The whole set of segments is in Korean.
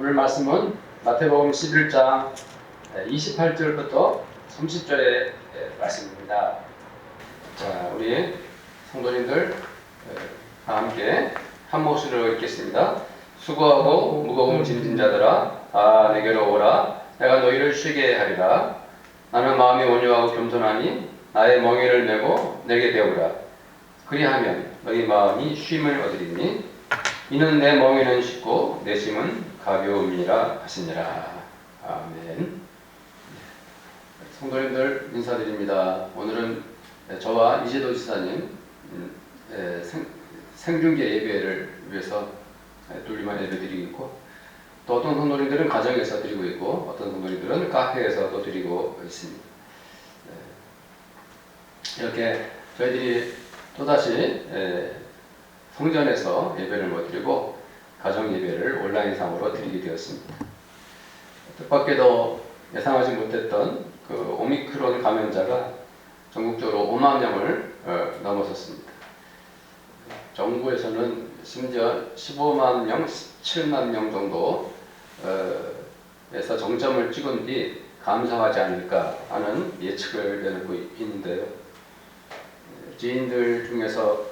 오늘 말씀은 마태복음 11장 28절부터 30절의 말씀입니다. 자, 우리 성도님들 다 함께 한 목소리로 읽겠습니다. 수고하고 무거운 짐진 자들아 다 내게로 오라. 내가 너희를 쉬게 하리라. 나는 마음이 온유하고 겸손하니 나의 멍에를 메고 내게 배우라. 그리하면 너희 마음이 쉼을 얻으리니 이는 내 멍에는 쉽고 내 짐은 가벼움이라 하시니라. 아멘. 성도님들 인사드립니다. 오늘은 저와 이재도 지사님 생중계 예배를 위해서 둘리만 예배 드리고 있고, 또 어떤 성도님들은 가정에서 드리고 있고, 어떤 성도님들은 카페에서도 드리고 있습니다. 이렇게 저희들이 또다시 성전에서 예배를 못 드리고 가정 예배를 온라인상으로 드리게 되었습니다. 뜻밖에도 예상하지 못했던 그 오미크론 감염자가 전국적으로 5만 명을 넘어섰습니다. 정부에서는 심지어 15만 명, 17만 명 정도 에서 정점을 찍은 뒤 감소하지 않을까 하는 예측을 내놓고 있는데요. 지인들 중에서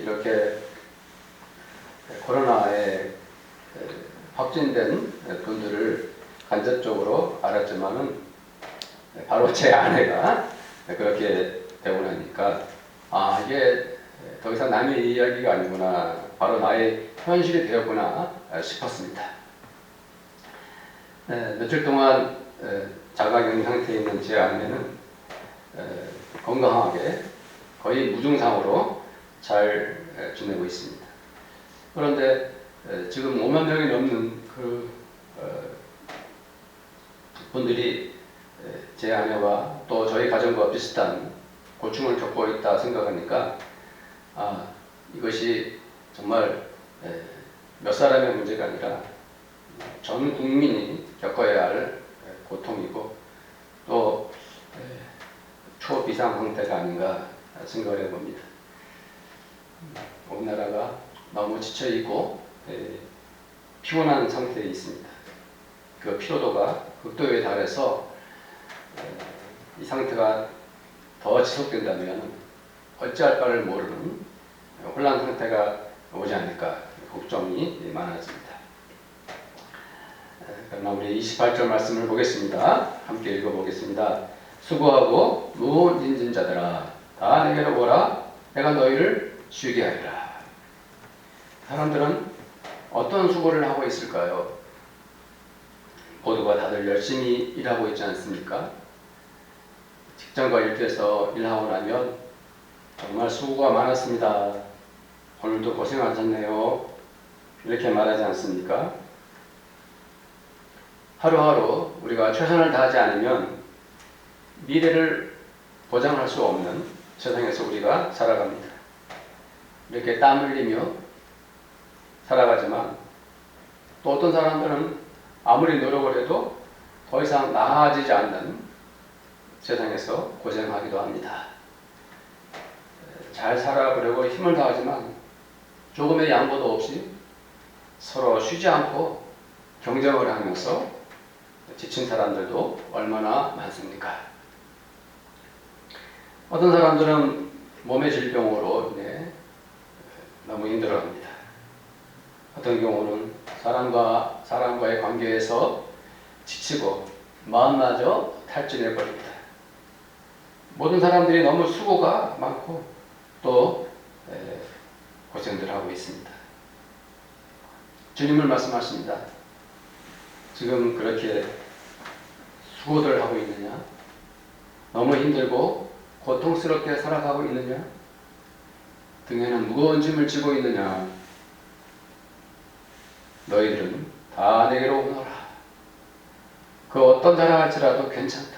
이렇게 코로나에 확진된 분들을 간접적으로 알았지만은 바로 제 아내가 그렇게 되고 나니까 이게 더 이상 남의 이야기가 아니구나, 바로 나의 현실이 되었구나 싶었습니다. 며칠 동안 자가격리 상태에 있는 제 아내는 건강하게 거의 무증상으로 잘 지내고 있습니다. 그런데 지금 5만 명이 넘는 그 분들이 제 아내와 또 저희 가정과 비슷한 고충을 겪고 있다 생각하니까 이것이 정말 몇 사람의 문제가 아니라 전 국민이 겪어야 할 고통이고 또 초비상 상태가 아닌가 생각을 해봅니다. 우리나라가 너무 지쳐있고 피곤한 상태에 있습니다. 그 피로도가 극도에 달해서 이 상태가 더 지속된다면 어찌할 바를 모르는 혼란 상태가 오지 않을까 걱정이 많아집니다. 그러나 우리 28절 말씀을 보겠습니다. 함께 읽어보겠습니다. 수고하고 무거운 짐진 자들아 다 내게로 오라. 내가 너희를 쉬게 하리라. 사람들은 어떤 수고를 하고 있을까요? 모두가 다들 열심히 일하고 있지 않습니까? 직장과 일터에서 일하고 나면 정말 수고가 많았습니다. 오늘도 고생하셨네요. 이렇게 말하지 않습니까? 하루하루 우리가 최선을 다하지 않으면 미래를 보장할 수 없는 세상에서 우리가 살아갑니다. 이렇게 땀 흘리며 살아가지만 또 어떤 사람들은 아무리 노력을 해도 더 이상 나아지지 않는 세상에서 고생하기도 합니다. 잘 살아보려고 힘을 다하지만 조금의 양보도 없이 서로 쉬지 않고 경쟁을 하면서 지친 사람들도 얼마나 많습니까? 어떤 사람들은 몸의 질병으로 인해 너무 힘들어합니다. 어떤 경우는 사람과의 관계에서 지치고 마음마저 탈진해버립니다. 모든 사람들이 너무 수고가 많고 또 고생들 하고 있습니다. 주님을 말씀하십니다. 지금 그렇게 수고들 하고 있느냐? 너무 힘들고 고통스럽게 살아가고 있느냐? 등에는 무거운 짐을 지고 있느냐? 너희들은 다 내게로 오너라. 그 어떤 자라 할지라도 괜찮다.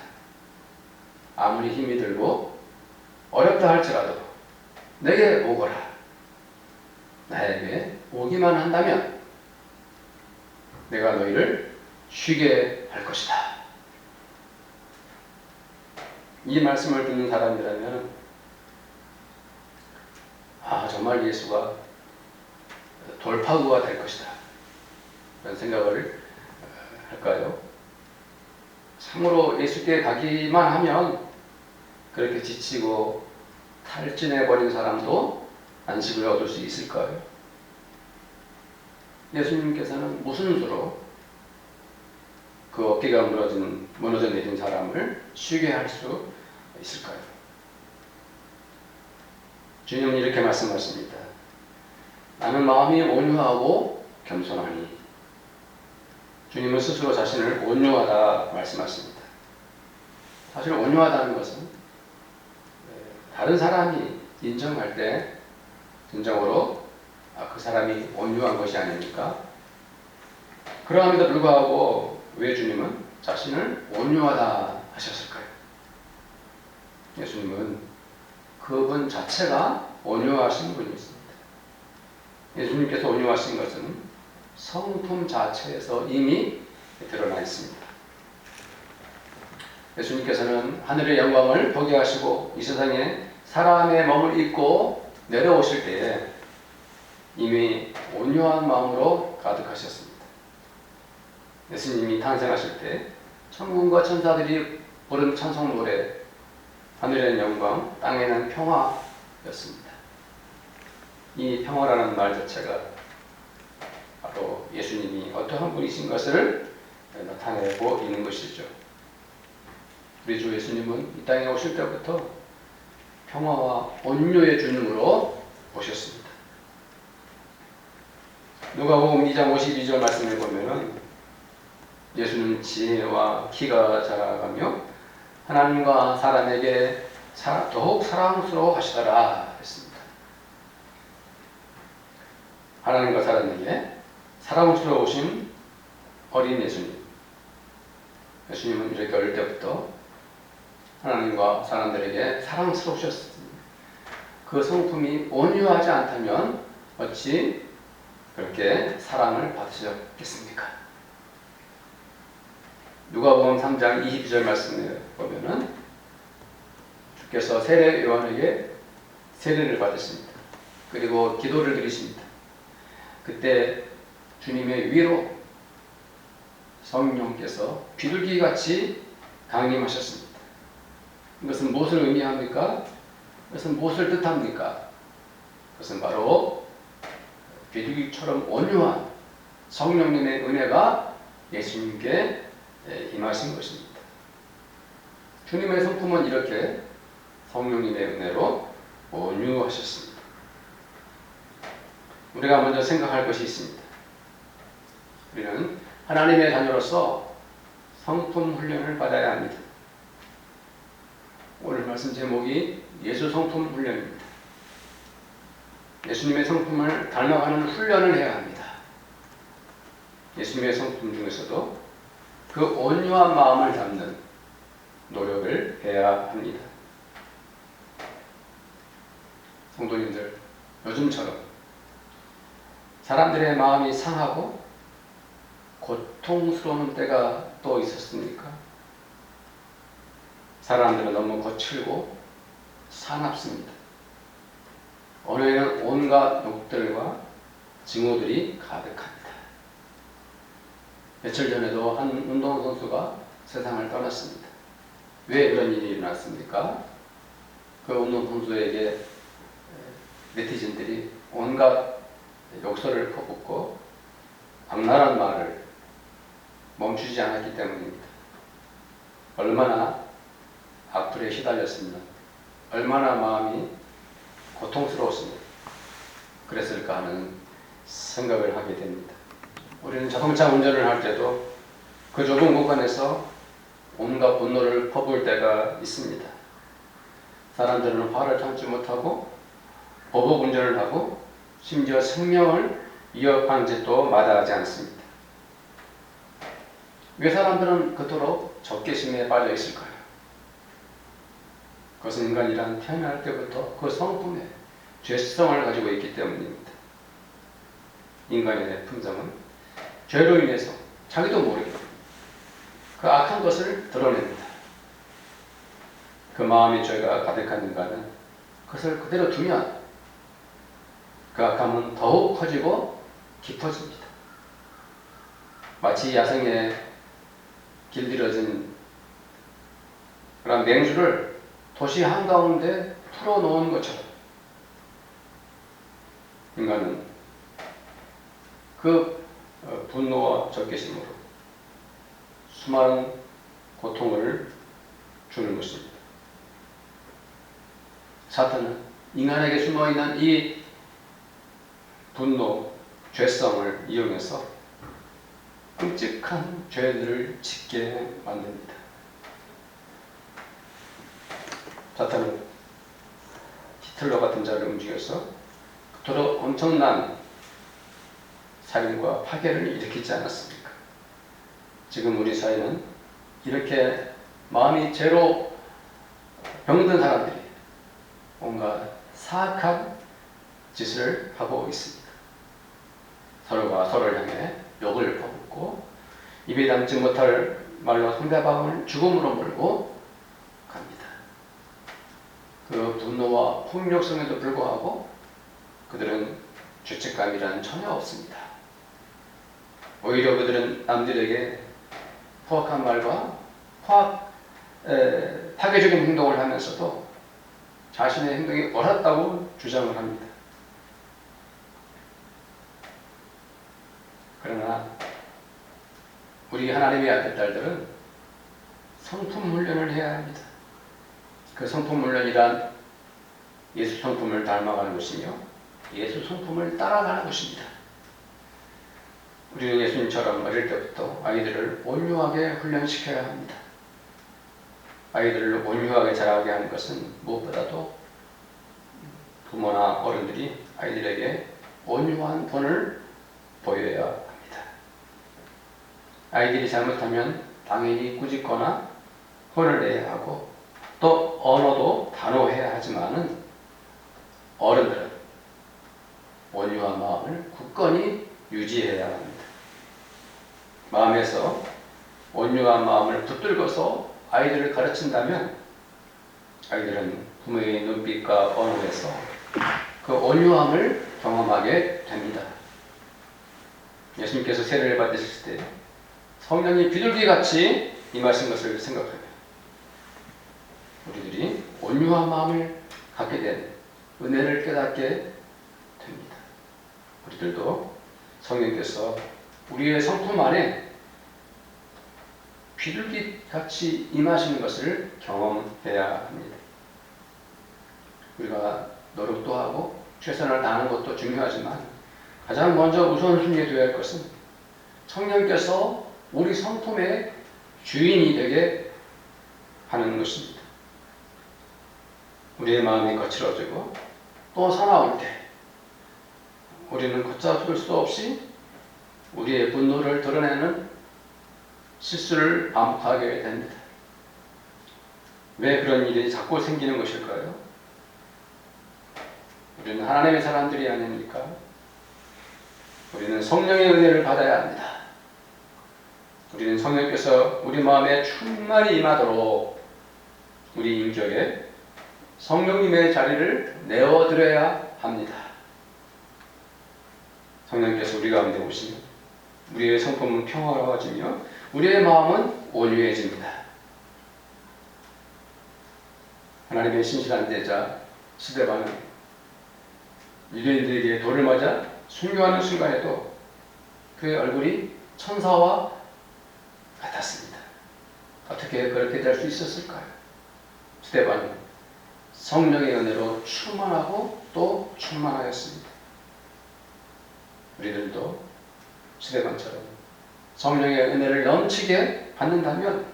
아무리 힘이 들고 어렵다 할지라도 내게 오거라. 나에게 오기만 한다면 내가 너희를 쉬게 할 것이다. 이 말씀을 듣는 사람이라면 정말 예수가 돌파구가 될 것이다. 그런 생각을 할까요? 참으로 예수께 가기만 하면 그렇게 지치고 탈진해버린 사람도 안식을 얻을 수 있을까요? 예수님께서는 무슨 수로 그 어깨가 무너져 내린 사람을 쉬게 할 수 있을까요? 주님은 이렇게 말씀하십니다. 나는 마음이 온유하고 겸손하니. 주님은 스스로 자신을 온유하다 말씀하십니다. 사실 온유하다는 것은 다른 사람이 인정할 때 진정으로 그 사람이 온유한 것이 아닙니까? 그러함에도 불구하고 왜 주님은 자신을 온유하다 하셨을까요? 예수님은 그분 자체가 온유하신 분이었습니다. 예수님께서 온유하신 것은 성품 자체에서 이미 드러나 있습니다. 예수님께서는 하늘의 영광을 보게 하시고 이 세상에 사람의 몸을 입고 내려오실 때에 이미 온유한 마음으로 가득하셨습니다. 예수님이 탄생하실 때 천군과 천사들이 부른 찬송 노래, 하늘에는 영광, 땅에는 평화였습니다. 이 평화라는 말 자체가 바로 예수님이 어떠한 분이신 것을 나타내고 있는 것이죠. 우리 주 예수님은 이 땅에 오실 때부터 평화와 온유의 주님으로 오셨습니다. 누가복음 2장 52절 말씀을 보면은 예수는 지혜와 키가 자라가며 하나님과 사람에게 더욱 사랑스러워 하시더라 했습니다. 하나님과 사람에게 사랑스러우신 어린 예수님. 예수님은 이렇게 어릴 때부터 하나님과 사람들에게 사랑스러우셨습니다. 그 성품이 온유하지 않다면 어찌 그렇게 사랑을 받으셨겠습니까? 누가복음 3장 22절 말씀에 보면은 주께서 세례 요한에게 세례를 받으십니다. 그리고 기도를 드리십니다. 그때 주님의 위로 성령께서 비둘기같이 강림하셨습니다. 이것은 무엇을 의미합니까? 이것은 무엇을 뜻합니까? 그것은 바로 비둘기처럼 온유한 성령님의 은혜가 예수님께 임하신 것입니다. 주님의 성품은 이렇게 성령님의 은혜로 온유하셨습니다. 우리가 먼저 생각할 것이 있습니다. 우리는 하나님의 자녀로서 성품 훈련을 받아야 합니다. 오늘 말씀 제목이 예수 성품 훈련입니다. 예수님의 성품을 닮아가는 훈련을 해야 합니다. 예수님의 성품 중에서도 그 온유한 마음을 담는 노력을 해야 합니다. 성도님들, 요즘처럼 사람들의 마음이 상하고 고통스러운 때가 또 있었습니까? 사람들은 너무 거칠고 사납습니다. 언어에는 온갖 욕들과 증오들이 가득합니다. 며칠 전에도 한 운동선수가 세상을 떠났습니다. 왜 그런 일이 일어났습니까? 그 운동선수에게 네티즌들이 온갖 욕설을 퍼붓고 악랄한 말을 멈추지 않았기 때문입니다. 얼마나 악플에 휘달렸으면 얼마나 마음이 고통스러웠으면 그랬을까 하는 생각을 하게 됩니다. 우리는 자동차 운전을 할 때도 그 좁은 공간에서 온갖 분노를 퍼부을 때가 있습니다. 사람들은 화를 참지 못하고 보복 운전을 하고 심지어 생명을 위협한 짓도 마다하지 않습니다. 왜 사람들은 그토록 적개심에 빠져 있을까요? 그것은 인간이란 태어날 때부터 그 성품에 죄성을 가지고 있기 때문입니다. 인간의 품성은 죄로 인해서 자기도 모르게 그 악한 것을 드러냅니다. 그 마음의 죄가 가득한 인간은 그것을 그대로 두면 그 악함은 더욱 커지고 깊어집니다. 마치 야생의 길들여진 그런 맹주를 도시 한가운데 풀어놓은 것처럼 인간은 그 분노와 적개심으로 수많은 고통을 주는 것입니다. 사탄은 인간에게 숨어있는 이 분노, 죄성을 이용해서 끔찍한 죄들을 짓게 만듭니다. 사탄은 히틀러 같은 자를 움직여서 그토록 엄청난 살인과 파괴를 일으키지 않았습니까? 지금 우리 사회는 이렇게 마음이 죄로 병든 사람들이 뭔가 사악한 짓을 하고 있습니다. 서로가 서로를 향해 욕을 퍼붓고 입에 담지 못할 말로 상대방을 죽음으로 몰고 갑니다. 그 분노와 폭력성에도 불구하고 그들은 죄책감이란 전혀 없습니다. 오히려 그들은 남들에게 포악한 말과 파괴적인 행동을 하면서도 자신의 행동이 옳았다고 주장을 합니다. 그러나 우리 하나님의 아들 딸들은 성품 훈련을 해야 합니다. 그 성품 훈련이란 예수 성품을 닮아가는 것이며 예수 성품을 따라가는 것입니다. 우리는 예수님처럼 어릴 때부터 아이들을 온유하게 훈련시켜야 합니다. 아이들을 온유하게 자라게 하는 것은 무엇보다도 부모나 어른들이 아이들에게 온유한 본을 보여야 합니다. 아이들이 잘못하면 당연히 꾸짖거나 혼을 내야 하고 또 언어도 단호해야 하지만은 어른들은 온유한 마음을 굳건히 유지해야 합니다. 마음에서 온유한 마음을 붙들고서 아이들을 가르친다면 아이들은 부모의 눈빛과 언어에서 그 온유함을 경험하게 됩니다. 예수님께서 세례를 받으실 때 성령이 비둘기같이 임하신 것을 생각하며 우리들이 온유한 마음을 갖게 된 은혜를 깨닫게 됩니다. 우리들도 성령께서 우리의 성품 안에 비둘기같이 임하시는 것을 경험해야 합니다. 우리가 노력도 하고 최선을 다하는 것도 중요하지만 가장 먼저 우선순위에 둬야 할 것은 성령께서 우리 성품의 주인이 되게 하는 것입니다. 우리의 마음이 거칠어지고 또 사나울 때 우리는 걷잡을 수 없이 우리의 분노를 드러내는 실수를 반복하게 됩니다. 왜 그런 일이 자꾸 생기는 것일까요? 우리는 하나님의 사람들이 아닙니까? 우리는 성령의 은혜를 받아야 합니다. 우리는 성령께서 우리 마음에 충만히 임하도록 우리 인격에 성령님의 자리를 내어드려야 합니다. 성령께서 우리 가운데 오시면 우리의 성품은 평화로워지며 우리의 마음은 온유해집니다. 하나님의 신실한 제자 스데반은 유대인들에게 돌을 맞아 순교하는 순간에도 그의 얼굴이 천사와 같았습니다. 어떻게 그렇게 될 수 있었을까요? 스데반은 성령의 은혜로 충만하고 또 충만하였습니다. 우리들도 스데반처럼 성령의 은혜를 넘치게 받는다면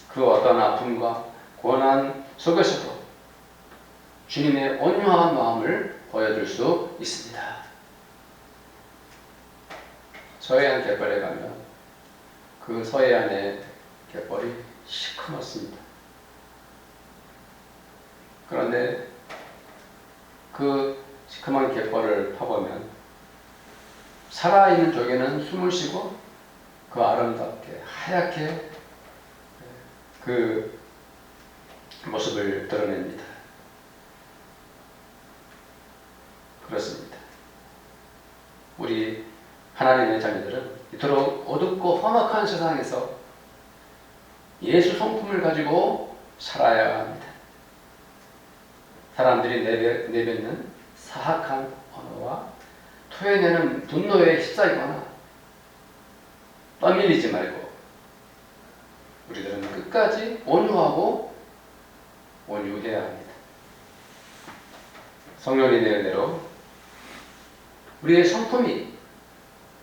그 어떤 아픔과 고난 속에서도 주님의 온유한 마음을 보여줄 수 있습니다. 서해안 갯벌에 가면 그 서해안의 갯벌이 시커멓습니다. 그런데 그 시커먼 갯벌을 파보면 살아있는 쪽에는 숨을 쉬고 그 아름답게 하얗게 그 모습을 드러냅니다. 그렇습니다. 우리 하나님의 자녀들은 이토록 어둡고 험악한 세상에서 예수 성품을 가지고 살아야 합니다. 사람들이 내뱉는 사악한 언어와 토해내는 분노에 휩싸이거나 떠밀리지 말고 우리들은 끝까지 온유하고 온유해야 합니다. 성령님의 은혜로 우리의 성품이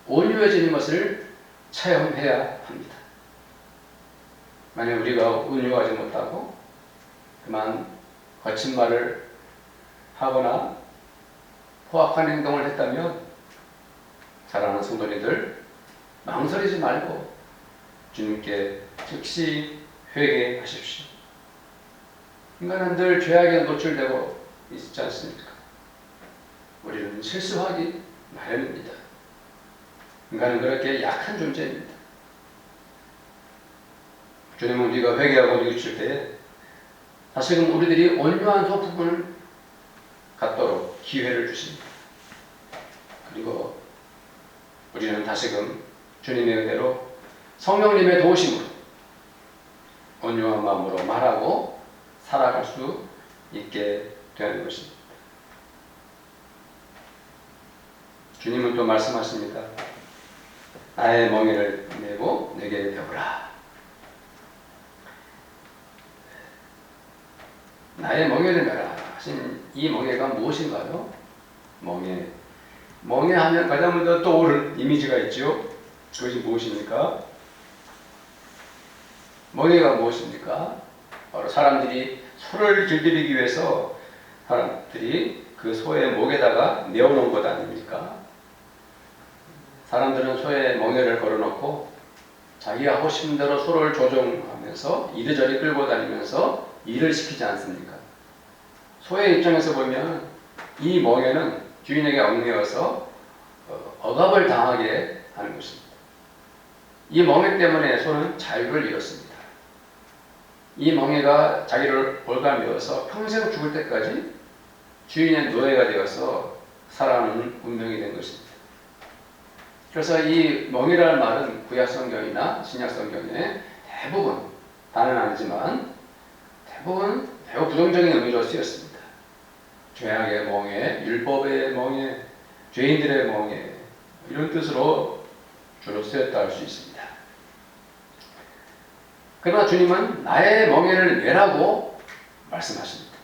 온유해지는 것을 체험해야 합니다. 만약 우리가 온유하지 못하고 그만 거친 말을 하거나 포악한 행동을 했다면 사랑하는 성도님들 망설이지 말고 주님께 즉시 회개하십시오. 인간은 늘 죄악에 노출되고 있지 않습니까? 우리는 실수하기 마련입니다. 인간은 그렇게 약한 존재입니다. 주님은 우리가 회개하고 뉘우칠 때에 다시금 우리들이 온유한 소품을 갖도록 기회를 주십니다. 그리고 우리는 다시금 주님의 은혜로 성령님의 도우심으로 온유한 마음으로 말하고 살아갈 수 있게 되는 것입니다. 주님은 또 말씀하십니다. 나의 멍에를 메고 내게 배우라. 나의 멍에를 메라 하신 이 멍에가 무엇인가요? 멍에 하면 가장 먼저 떠오를 이미지가 있죠. 그것이 무엇입니까? 멍에가 무엇입니까? 바로 사람들이 소를 길들이기 위해서 사람들이 그 소의 목에다가 메어놓은 것 아닙니까? 사람들은 소의 멍에를 걸어놓고 자기가 하고 싶은 대로 소를 조종하면서 이리저리 끌고 다니면서 일을 시키지 않습니까? 소의 입장에서 보면 이 멍에는 주인에게 얽매여서 억압을 당하게 하는 것입니다. 이 멍에 때문에 소는 자유를 잃었습니다. 이 멍에가 자기를 올가매어서 평생 죽을 때까지 주인의 노예가 되어서 살아가는 운명이 된 것입니다. 그래서 이 멍이라는 말은 구약성경이나 신약성경에 대부분, 다는 아니지만 대부분 매우 부정적인 의미로 쓰였습니다. 죄악의 멍에, 율법의 멍에, 죄인들의 멍에 이런 뜻으로 주로 쓰였다 할 수 있습니다. 그러나 주님은 나의 멍에를 메라고 말씀하십니다.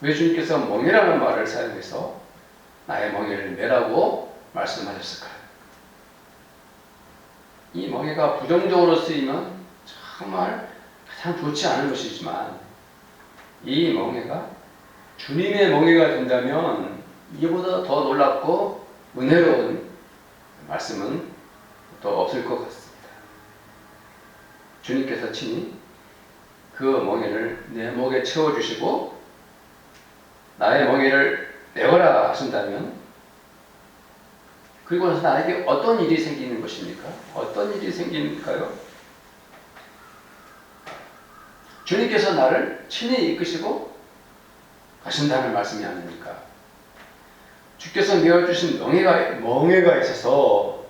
왜 주님께서 멍에라는 말을 사용해서 나의 멍에를 메라고 말씀하셨을까요? 이 멍에가 부정적으로 쓰이면 정말 가장 좋지 않은 것이지만 이 멍에가 주님의 멍에가 된다면 이보다 더 놀랍고 은혜로운 말씀은 또 없을 것 같습니다. 주님께서 친히 그 멍에를 내 목에 채워주시고 나의 멍에를 메어라 하신다면 그리고 나서 나에게 어떤 일이 생기는 것입니까? 어떤 일이 생기는가요? 주님께서 나를 친히 이끄시고 가신다는 말씀이 아닙니까? 주께서 메어주신 멍에가 있어서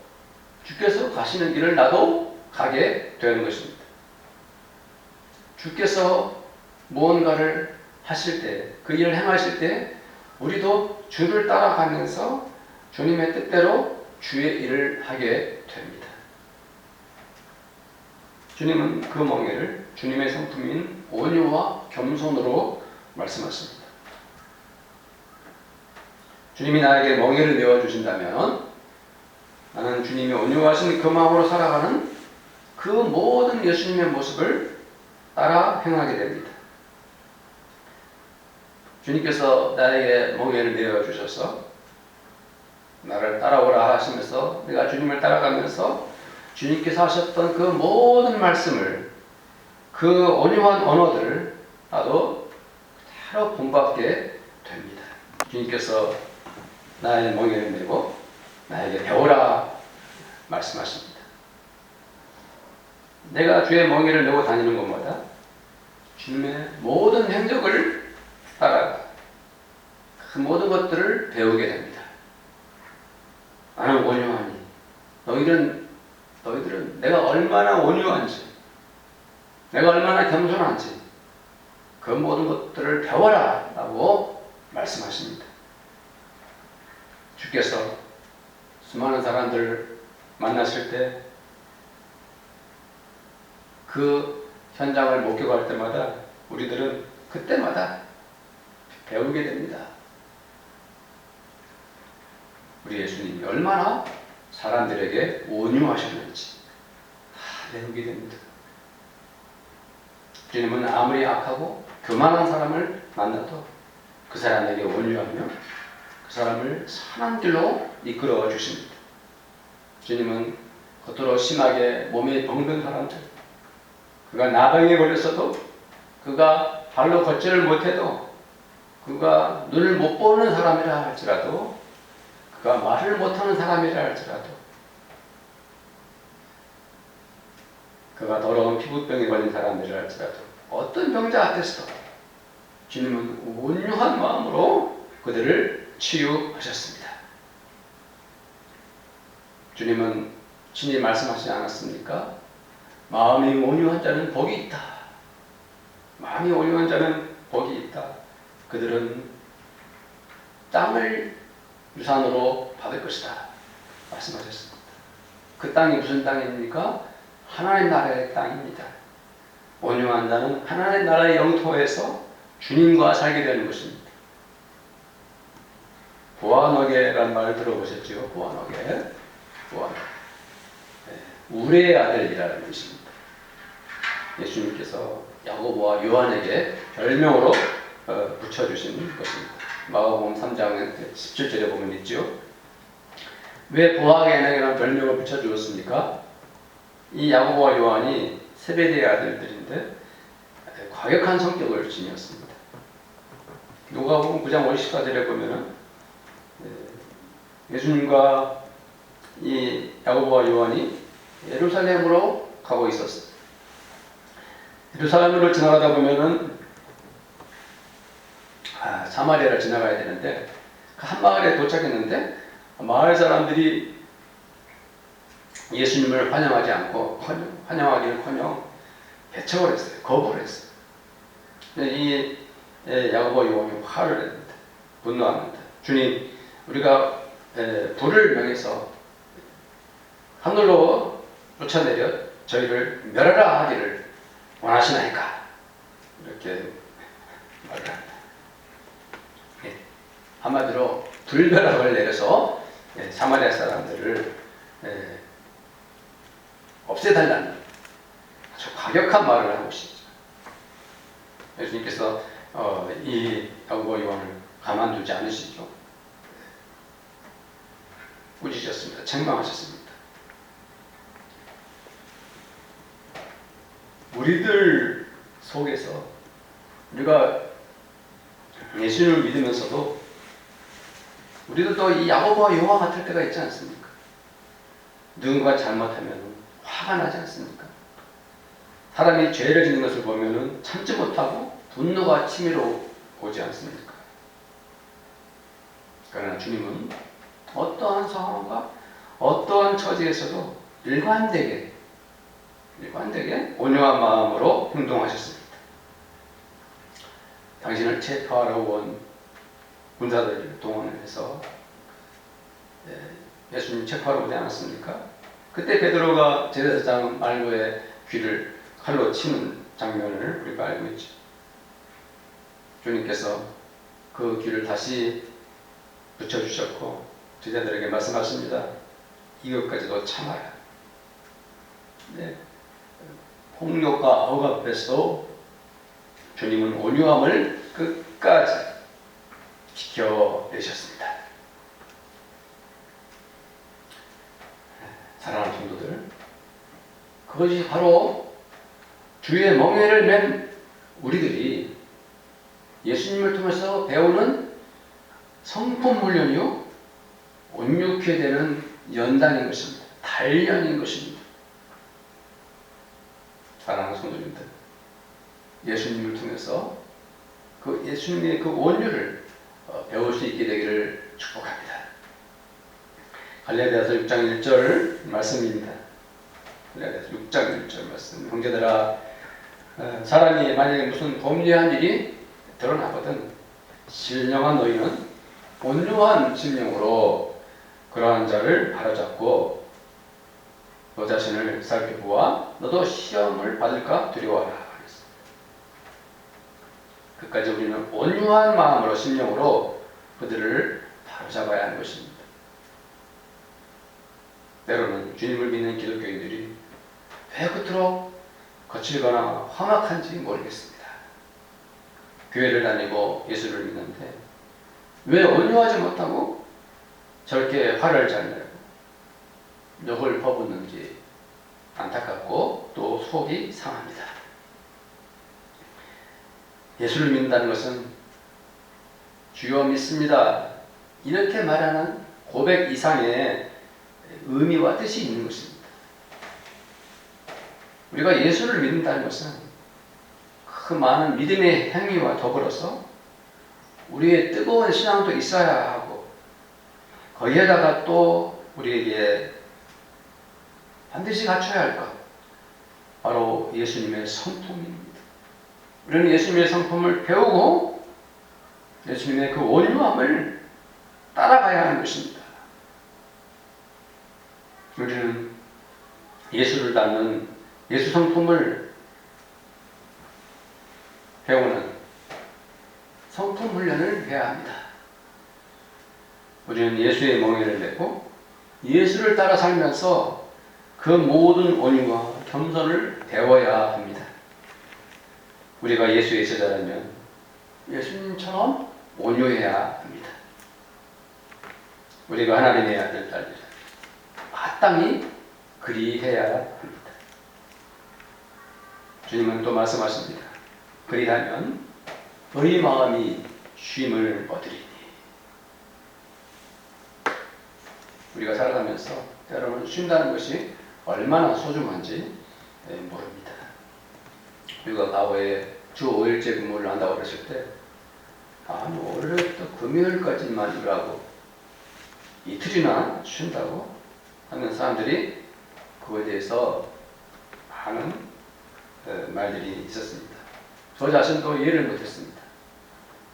주께서 가시는 길을 나도 가게 되는 것입니다. 주께서 무언가를 하실 때, 그 일을 행하실 때 우리도 주를 따라가면서 주님의 뜻대로 주의 일을 하게 됩니다. 주님은 그 멍에를 주님의 성품인 온유와 겸손으로 말씀하십니다. 주님이 나에게 멍에를 메어주신다면 나는 주님이 온유하신 그 마음으로 살아가는 그 모든 예수님의 모습을 따라 행하게 됩니다. 주님께서 나에게 멍에를 메어주셔서 나를 따라오라 하시면서 내가 주님을 따라가면서 주님께서 하셨던 그 모든 말씀을 그 온유한 언어들을 나도 그대로 본받게 됩니다. 주님께서 나의 멍에를 메고 나에게 배우라 말씀하십니다. 내가 주의 멍에를 메고 다니는 것마다 주님의 모든 행적을 따라가 그 모든 것들을 배우게 됩니다. 나는 온유하니 너희들은 내가 얼마나 온유한지 내가 얼마나 겸손한지 그 모든 것들을 배워라 라고 말씀하십니다. 주께서 수많은 사람들을 만나실 때 그 현장을 목격할 때마다 우리들은 그때마다 배우게 됩니다. 우리 예수님이 얼마나 사람들에게 온유하셨는지 다 배우게 됩니다. 주님은 아무리 악하고 교만한 사람을 만나도 그 사람에게 온유하며 그 사람을 선한 길로 이끌어 주십니다. 주님은 겉으로 심하게 몸에 병든 사람들, 그가 나병에 걸렸어도, 그가 발로 걷지를 못해도, 그가 눈을 못 보는 사람이라 할지라도, 그가 말을 못하는 사람이라 할지라도, 그가 더러운 피부병에 걸린 사람이라 할지라도, 어떤 병자 같았어도 주님은 온유한 마음으로 그들을 치유하셨습니다. 주님은 친히 말씀하시지 않았습니까? 마음이 온유한 자는 복이 있다. 마음이 온유한 자는 복이 있다. 그들은 땅을 유산으로 받을 것이다 말씀하셨습니다. 그 땅이 무슨 땅입니까? 하나님 나라의 땅입니다. 온유한 자는 하나님 나라의 영토에서 주님과 살게 되는 것입니다. 보아너게라는 말을 들어보셨죠? 보아너게. 우레의 아들이라는 뜻입니다. 예수님께서 야고보와 요한에게 별명으로 붙여주신 것입니다. 마가복음 3장 17절에 보면 있죠. 왜 보아게라는 별명을 붙여주었습니까? 이 야고보와 요한이 세베대의 아들들인데 과격한 성격을 지녔습니다. 누가복음 9장 54절에 보면은 예수님과 이 야고보와 요한이 예루살렘으로 가고 있었어요. 예루살렘으로 지나가다 보면은 사마리아를 지나가야 되는데 그 한 마을에 도착했는데 마을 사람들이 예수님을 환영하지 않고 환영하기는커녕 배척을 했어요. 거부를 했어요. 이 야고보 요한이 화를 냅니다. 분노합니다. 주님, 우리가 불을 명해서 하늘로 쫓아내려 저희를 멸하라 하기를 원하시나이까? 이렇게 말을 합니다. 한마디로 불벼락을 내려서 사마리아 사람들을 없애달라는 아주 과격한 말을 하고 있습니다. 예수님께서 이 야고보 요한을 가만두지 않으시죠. 꾸짖으셨습니다. 책망하셨습니다. 우리들 속에서 우리가 예수님을 믿으면서도 우리도 또 이 야고보와 요한 같을 때가 있지 않습니까? 누군가 잘못하면 화가 나지 않습니까? 사람이 죄를 짓는 것을 보면 참지 못하고 분노가 치밀어 오지 않습니까? 그러나 주님은 어떠한 상황과 어떠한 처지에서도 일관되게 온유한 마음으로 행동하셨습니다. 당신을 체포하러 온 군사들을 동원해서 예수님 체포하러 오지 않았습니까? 그때 베드로가 제사장 말고의 귀를 칼로 치는 장면을 우리가 알고 있죠. 주님께서 그 귀를 다시 붙여주셨고 제자들에게 말씀하십니다. 이것까지도 참아라. 폭력과 억압 앞에서도 주님은 온유함을 끝까지 지켜내셨습니다. 사랑하는 성도들, 그것이 바로 주의 멍에를 맨 우리들이 예수님을 통해서 배우는 성품 훈련이요 온유케 되는 연단인 것입니다. 단련인 것입니다. 사랑하는 성도님들, 예수님을 통해서 그 예수님의 그 온유를 배울 수 있게 되기를 축복합니다. 갈라디아서 6장 1절 말씀입니다. 갈라디아서 6장 1절 말씀. 형제들아, 사람이 만약에 무슨 범죄한 일이 드러나거든 신령한 너희는 온유한 심령으로 그러한 자를 바로잡고 너 자신을 살펴보아 너도 시험을 받을까 두려워하라. 끝까지 우리는 온유한 마음으로 심령으로 그들을 바로잡아야 하는 것입니다. 때로는 주님을 믿는 기독교인들이 왜 그토록 거칠거나 험악한지 모르겠습니다. 교회를 다니고 예수를 믿는데 왜 온유하지 못하고 저렇게 화를 잘 내고 욕을 퍼붓는지 안타깝고 또 속이 상합니다. 예수를 믿는다는 것은 주여 믿습니다 이렇게 말하는 고백 이상의 의미와 뜻이 있는 것입니다. 우리가 예수를 믿는다는 것은 그 많은 믿음의 행위와 더불어서 우리의 뜨거운 신앙도 있어야 하고 거기에다가 또 우리에게 반드시 갖춰야 할 것, 바로 예수님의 성품입니다. 우리는 예수님의 성품을 배우고 예수님의 그 온유함을 따라가야 하는 것입니다. 우리는 예수를 닮는 예수 성품을 배우는 성품 훈련을 해야 합니다. 우리는 예수의 멍에를 메고 예수를 따라 살면서 그 모든 온유와 겸손을 배워야 합니다. 우리가 예수의 제자라면 예수님처럼 온유해야 합니다. 우리가 하나님의 아들, 딸들 마땅히 그리해야 합니다. 주님은 또 말씀하십니다. 그리하면 너희 마음이 쉼을 얻으리니. 우리가 살아가면서 때로는 쉰다는 것이 얼마나 소중한지 모릅니다. 우리가 과거에 주 5일째 근무를 한다고 그랬을 때 월요일부터 금요일까지만 일하고 이틀이나 쉰다고 하는 사람들이 그거에 대해서 많은 말들이 있었습니다. 저 자신도 이해를 못했습니다.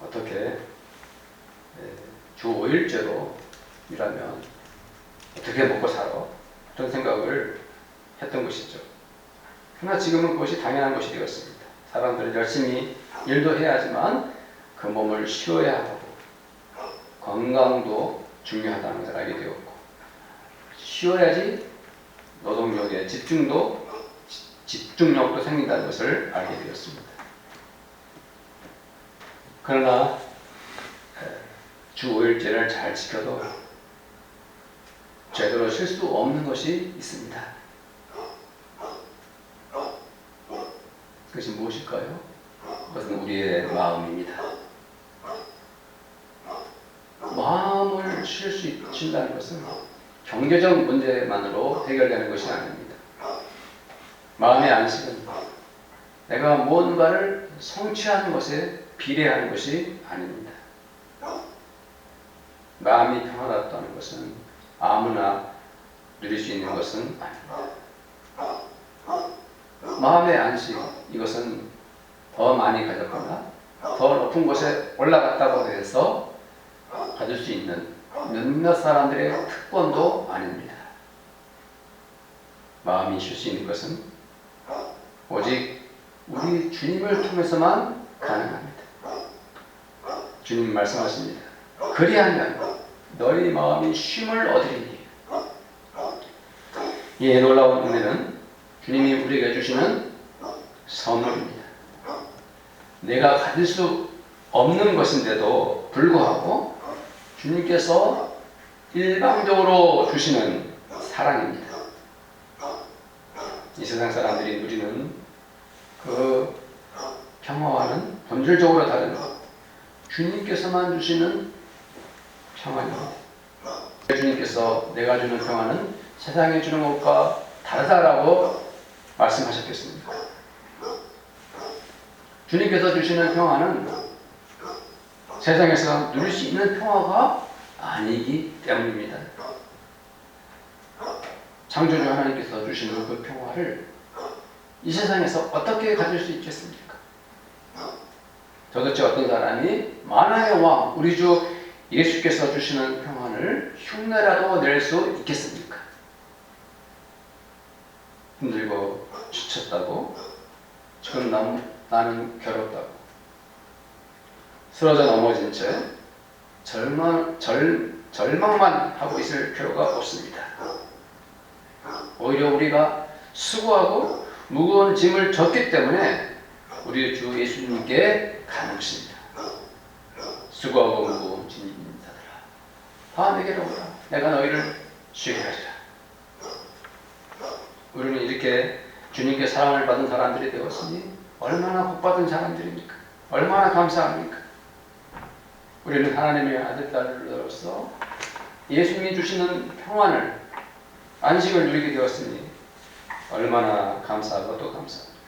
어떻게 주 5일째로 일하면 어떻게 먹고 살아? 그런 생각을 했던 것이죠. 그러나 지금은 그것이 당연한 것이 되었습니다. 사람들은 열심히 일도 해야 하지만 그 몸을 쉬어야 하고 건강도 중요하다는 것을 알게 되었고 쉬어야지 노동력의 집중력도 생긴다는 것을 알게 되었습니다. 그러나 주 5일제를 잘 지켜도 제대로 쉴 수 없는 것이 있습니다. 그것이 무엇일까요? 그것은 우리의 마음입니다. 마음을 쉴 수 있다는 것은 경제적 문제만으로 해결되는 것이 아닙니다. 마음의 안식은 내가 뭔가를 성취하는 것에 비례하는 것이 아닙니다. 마음이 평안하다는 것은 아무나 누릴 수 있는 것은 아닙니다. 마음의 안식, 이것은 더 많이 가졌거나 더 높은 곳에 올라갔다고 해서 가질 수 있는 몇몇 사람들의 특권도 아닙니다. 마음이 쉴 수 있는 것은 오직 우리 주님을 통해서만 가능합니다. 주님 말씀하십니다. 그리하면 너희 마음이 쉼을 얻으리니. 이 놀라운 은혜는 주님이 우리에게 주시는 선물입니다. 내가 가질 수 없는 것인데도 불구하고 주님께서 일방적으로 주시는 사랑입니다. 이 세상 사람들이 누리는 그 평화와는 본질적으로 다른 주님께서만 주시는 평화입니다. 주님께서 내가 주는 평화는 세상에 주는 것과 다르다라고 말씀하셨겠습니까? 주님께서 주시는 평화는 세상에서 누릴 수 있는 평화가 아니기 때문입니다. 창조주 하나님께서 주시는 그 평화를 이 세상에서 어떻게 가질 수 있겠습니까? 도대체 어떤 사람이 만왕의 왕 우리 주 예수께서 주시는 평안을 흉내라도 낼 수 있겠습니까? 힘들고 지쳤다고, 지금 나는 괴롭다고 쓰러져 넘어진 채 절망만 하고 있을 필요가 없습니다. 오히려 우리가 수고하고 무거운 짐을 졌기 때문에 우리 주 예수님께 가는 것입니다. 수고하고 무거운 짐이 있는 자들아, 다 내게로 오라. 내가 너희를 쉬게 하리라. 우리는 이렇게 주님께 사랑을 받은 사람들이 되었으니 얼마나 복받은 사람들입니까? 얼마나 감사합니까? 우리는 하나님의 아들딸로서 예수님이 주시는 평안을, 안식을 누리게 되었으니 얼마나 감사하고 또 감사합니까?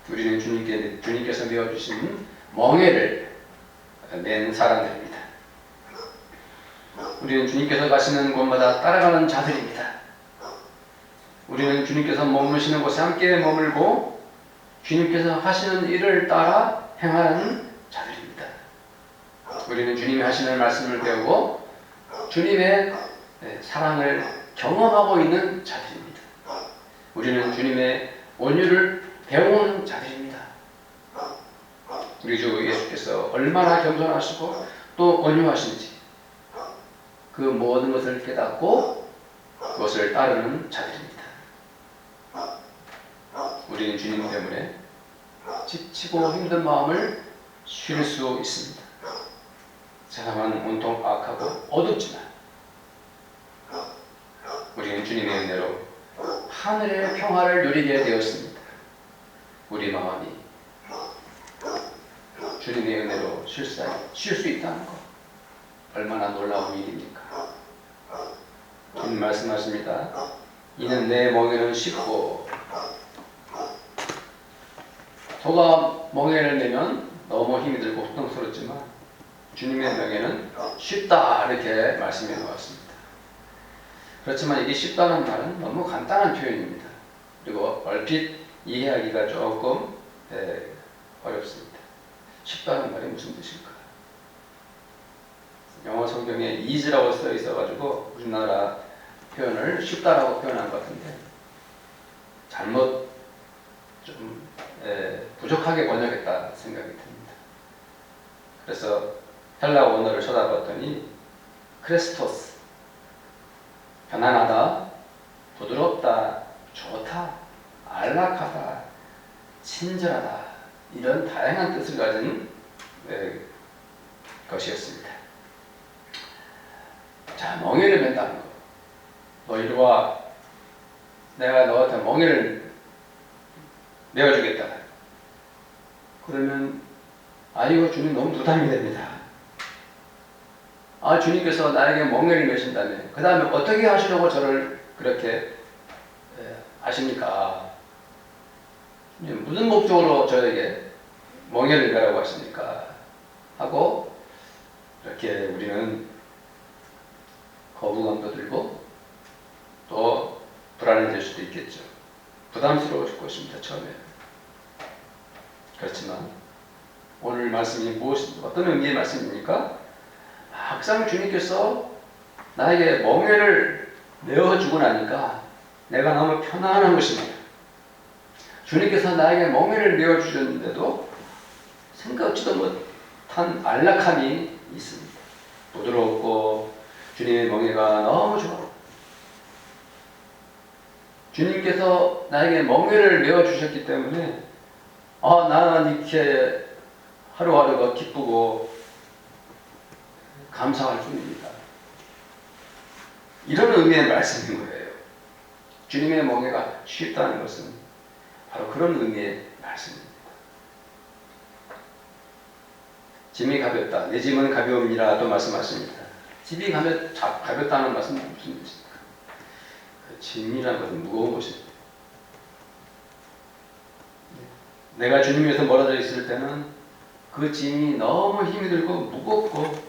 우리는 주님께서 내어주신 멍에를 낸 사람들입니다. 우리는 주님께서 가시는 곳마다 따라가는 자들입니다. 우리는 주님께서 머무시는 곳에 함께 머물고 주님께서 하시는 일을 따라 행하는 자들입니다. 우리는 주님이 하시는 말씀을 배우고 주님의 사랑을 경험하고 있는 자들입니다. 우리는 주님의 온유를 배우는 자들입니다. 우리 주 예수께서 얼마나 겸손하시고 또 온유하신지 그 모든 것을 깨닫고 그것을 따르는 자들입니다. 우리는 주님 때문에 지치고 힘든 마음을 쉴 수 있습니다. 세상은 온통 악하고 어둡지만 우리는 주님의 은혜로 하늘의 평화를 누리게 되었습니다. 우리 마음이 주님의 은혜로 쉴 수 있다는 것, 얼마나 놀라운 일입니까? 주님 말씀하십니다. 이는 내 멍에는 쉽고, 소가 멍에를 내면 너무 힘이 들고 고통스럽지만 주님의 멍에는 쉽다, 이렇게 말씀해 놓았습니다. 그렇지만 이게 쉽다는 말은 너무 간단한 표현입니다. 그리고 얼핏 이해하기가 조금 어렵습니다. 쉽다는 말이 무슨 뜻일까? 영어 성경에 easy라고 써 있어가지고 우리나라 표현을 쉽다라고 표현한 것 같은데 잘못 좀 부족하게 번역했다 생각이 듭니다. 그래서 헬라 원어를 찾아봤더니 크레스토스, 편안하다, 부드럽다, 좋다, 안락하다, 친절하다, 이런 다양한 뜻을 가진 것이었습니다. 자, 멍에를 맨다는 것. 너 이리 와. 내가 너한테 멍에를 메어주겠다. 그러면 이거 주님 너무 부담이 됩니다. 주님께서 나에게 멍에를 메신다며 그 다음에 어떻게 하시려고 저를 그렇게 하십니까? 무슨 목적으로 저에게 멍에를 메라고 하십니까? 하고 이렇게 우리는 거부감도 들고 또 불안해질 수도 있겠죠. 부담스러울 것입니다. 처음에. 그렇지만 오늘 말씀이 어떤 의미의 말씀입니까? 막상 주님께서 나에게 멍에를 내어주고 나니까 내가 너무 편안한 것입니다. 주님께서 나에게 멍에를 내어주셨는데도 생각지도 못한 안락함이 있습니다. 부드럽고 주님의 멍에가 너무 좋아. 주님께서 나에게 멍에를 메어주셨기 때문에 나는 이렇게 하루하루가 기쁘고 감사할 뿐입니다. 이런 의미의 말씀인 거예요. 주님의 멍에가 쉽다는 것은 바로 그런 의미의 말씀입니다. 짐이 가볍다. 내 짐은 가벼움이라 또 말씀하십니다. 짐이 가볍다는 말씀은 무슨 뜻입니까? 짐이라는 것은 무거운 것입니다. 내가 주님에서 멀어져 있을 때는 그 짐이 너무 힘이 들고 무겁고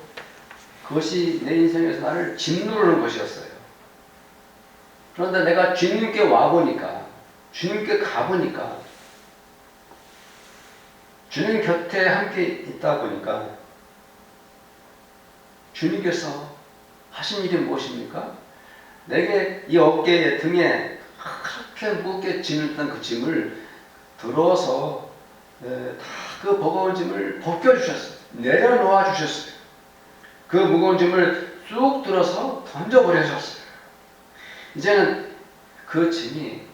그것이 내 인생에서 나를 짓누르는 것이었어요. 그런데 내가 주님께 와보니까 주님께 가보니까 주님 곁에 함께 있다 보니까 주님께서 하신 일이 무엇입니까? 내게 이 어깨에 등에 그렇게 무겁게 지녔던 그 짐을 들어서 다 그 버거운 짐을 벗겨주셨어요. 내려놓아 주셨어요. 그 무거운 짐을 쑥 들어서 던져버려줬어요. 이제는 그 짐이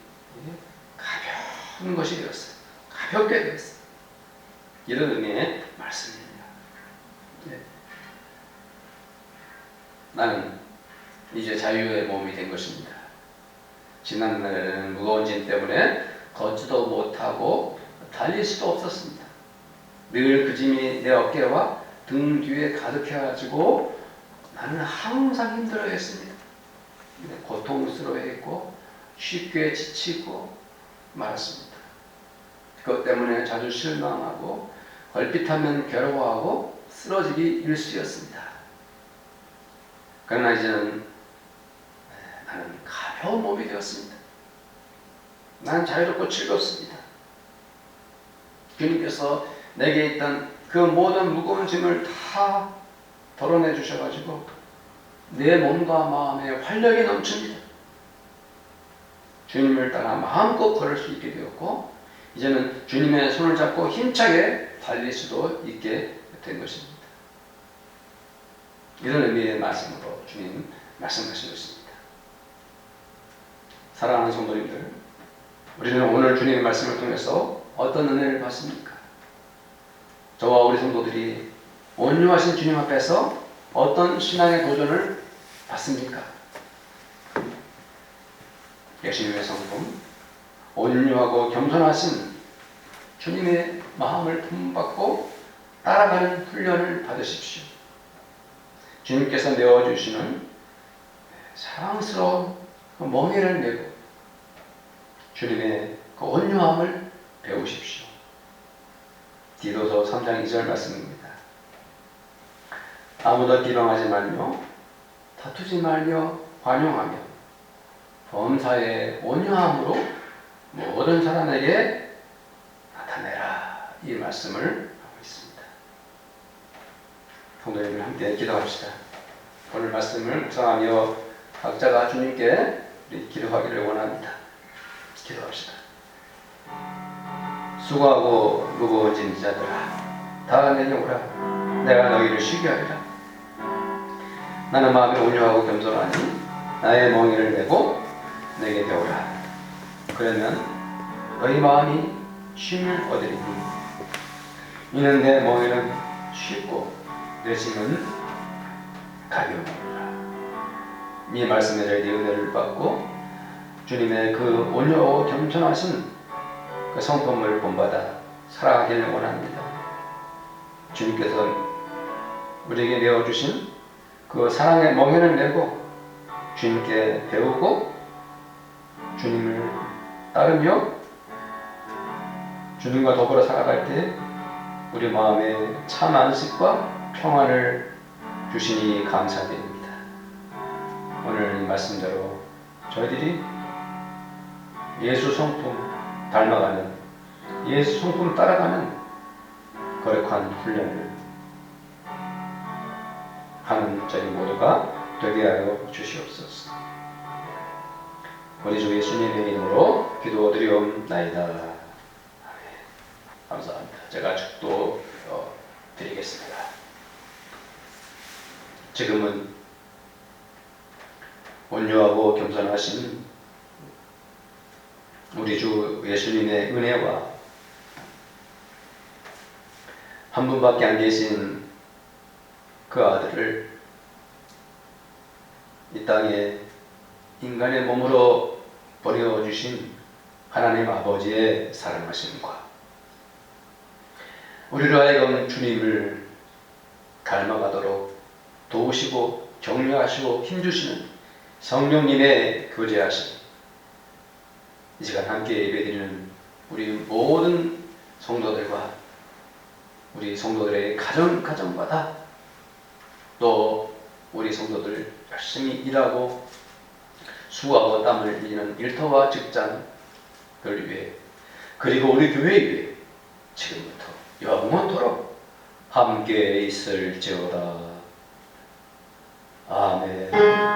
가벼운 것이 되었어요. 가볍게 되었어요. 이런 의미의 말씀입니다. 네. 나는 이제 자유의 몸이 된 것입니다. 지난날에는 무거운 짐 때문에 걷지도 못하고 달릴 수도 없었습니다. 늘 그 짐이 내 어깨와 등 뒤에 가득해가지고 나는 항상 힘들어했습니다. 고통스러워했고 쉽게 지치고 말았습니다. 그것 때문에 자주 실망하고 얼핏하면 괴로워하고 쓰러지기 일쑤였습니다. 그러나 이제는 나는 가벼운 몸이 되었습니다. 나는 자유롭고 즐겁습니다. 주님께서 내게 있던 그 모든 무거운 짐을 다 덜어내 주셔가지고 내 몸과 마음에 활력이 넘칩니다. 주님을 따라 마음껏 걸을 수 있게 되었고 이제는 주님의 손을 잡고 힘차게 달릴 수도 있게 된 것입니다. 이런 의미의 말씀으로 주님 말씀하신 것입니다. 사랑하는 성도님들, 우리는 오늘 주님의 말씀을 통해서 어떤 은혜를 받습니까? 저와 우리 성도들이 온유하신 주님 앞에서 어떤 신앙의 도전을 받습니까? 예수님의 성품, 온유하고 겸손하신 주님의 마음을 품받고 따라가는 훈련을 받으십시오. 주님께서 내어주시는 사랑스러운 그 멍에를 메고 주님의 그 온유함을 배우십시오. 디도서 3장 2절 말씀입니다. 아무도 비방하지 말며 다투지 말며 관용하며 범사에 온유함으로 모든 사람에게 나타내라. 이 말씀을 하고 있습니다. 성도님들 함께 기도합시다. 오늘 말씀을 묵상하며 각자가 주님께 기도하기를 원합니다. 기도합시다. 수고하고 무거운 짐 자들아, 다 내게 오라. 내가 너희를 쉬게 하리라. 나는 마음이 온유하고 겸손하니 나의 멍에를 메고 내게 배우라. 그러면 너희 마음이 쉼을 얻으리니 이는 내 멍에는 쉽고 내 짐은 가벼우니라. 이 말씀에 저희들이 은혜를 받고 주님의 그 온유하고 겸손하신 그 성품을 본받아 살아가기를 원합니다. 주님께서 우리에게 내어주신 그 사랑의 멍에를 메고 주님께 배우고 주님을 따르며 주님과 더불어 살아갈 때 우리 마음에 참 안식과 평안을 주시니 감사드립니다. 오늘 이 말씀대로 저희들이 예수 성품 닮아가는, 예수 성품 따라가는 거룩한 훈련을 하는 저희 모두가 되게 하여 주시옵소서. 우리 주 예수님의 이름으로 기도드리옵나이다. 아멘. 감사합니다. 제가 축도 드리겠습니다. 지금은 온유하고 겸손하신 우리 주 예수님의 은혜와 한 분밖에 안 계신 그 아들을 이 땅에 인간의 몸으로 버려주신 하나님 아버지의 사랑하심과 우리로 하여금 주님을 닮아가도록 도우시고 격려하시고 힘주시는 성령님의 교제하심, 이 시간 함께 예배드리는 우리 모든 성도들과 우리 성도들의 가정마다 또 우리 성도들 열심히 일하고 수고하고 땀을 흘리는 일터와 직장, 가족들 위해 그리고 우리 교회 위해 지금부터 영원토록 함께 있을지어다. 아멘.